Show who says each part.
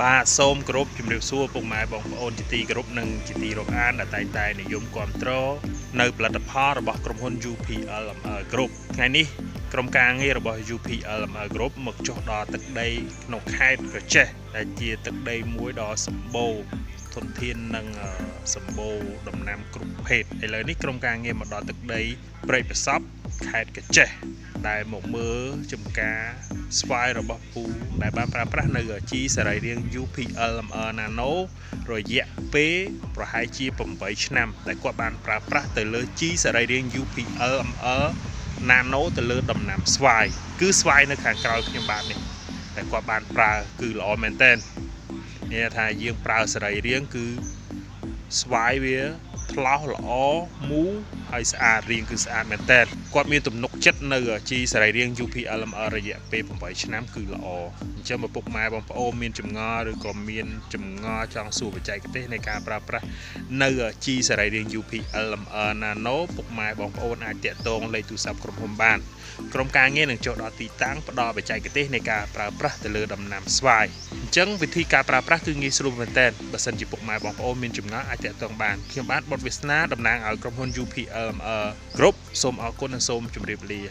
Speaker 1: បាទសូមគោរពជំរាបសួរពុកម៉ែបងប្អូនជាទីគោរពនិងជាទីរាប់អានដែលតែងតែនិយមគាំទ្រនៅផលិតផលរបស់ក្រុមហ៊ុន UPLML Group ថ្ងៃនេះក្រុមការងាររបស់ UPLML Group មកចុះដល់ទឹកដីក្នុងខេត្តក្រចេះដែលជាទឹកដីមួយដ៏សម្បូរធនធាននិងសម្បូរដំណាំគ្រប់ប្រភេទឥឡូវនេះក្រុមការងារមកដល់ទឹកដីព្រែកប្រសពខេត្តក្រចេះដែលមកមើលចំការស្វាយរបស់ពូដែលបានប្រើប្រាស់នៅជីសរីរាង្គ UPLML Nano រយៈពេលប្រហែលជា8ឆ្នាំដែលគាត់បានប្រើប្រាស់ទៅលើជីសរីរាង្គ UPLML Nano ទៅលើដំណាំស្វាយគឺស្វាយនៅខាងក្រោយខ្ញុំបាទនេះតែគាត់បានប្រើគឺល្អមែនតើនេះថាយើងប្រើសរីរាង្គគឺស្វាយវាថ្លោះល្អមូលហើយស្អាតរាងគឺស្អាតមែនតើគាត់មានទំនុកចិត្តនៅជីសរីរាង្គ UPLML រយៈពេល8ឆ្នាំគឺល្អអញ្ចឹងឪពុកម៉ែបងប្អូនមានចម្ងល់ឬក៏មានចម្ងល់ចង់សួរបច្ចេកទេសនៃការប្រើប្រាស់នៅជីសរីរាង្គ UPLML Nano ពុកម៉ែបងប្អូនអាចតាក់ទងលេខទូរស័ព្ទក្រុមហ៊ុនបានក្រុមការងារនឹងចុះដល់ទីតាំងផ្ដល់បច្ចេកទេសនៃការប្រើប្រាស់ទៅលើដំណាំស្វាយអញ្ចឹងវិធីការប្រើប្រាស់គឺងាយស្រួលមែនតើបើសិនជាពុកម៉ែបងប្អូនមានចម្ងល់អាចតាក់ទងបានខ្ញុំបាទបុតវាសនាតំណាងឲ្យក្រុមហ៊ុន UPLML Group សូមអរគុណនិងសូមជម្រាបលា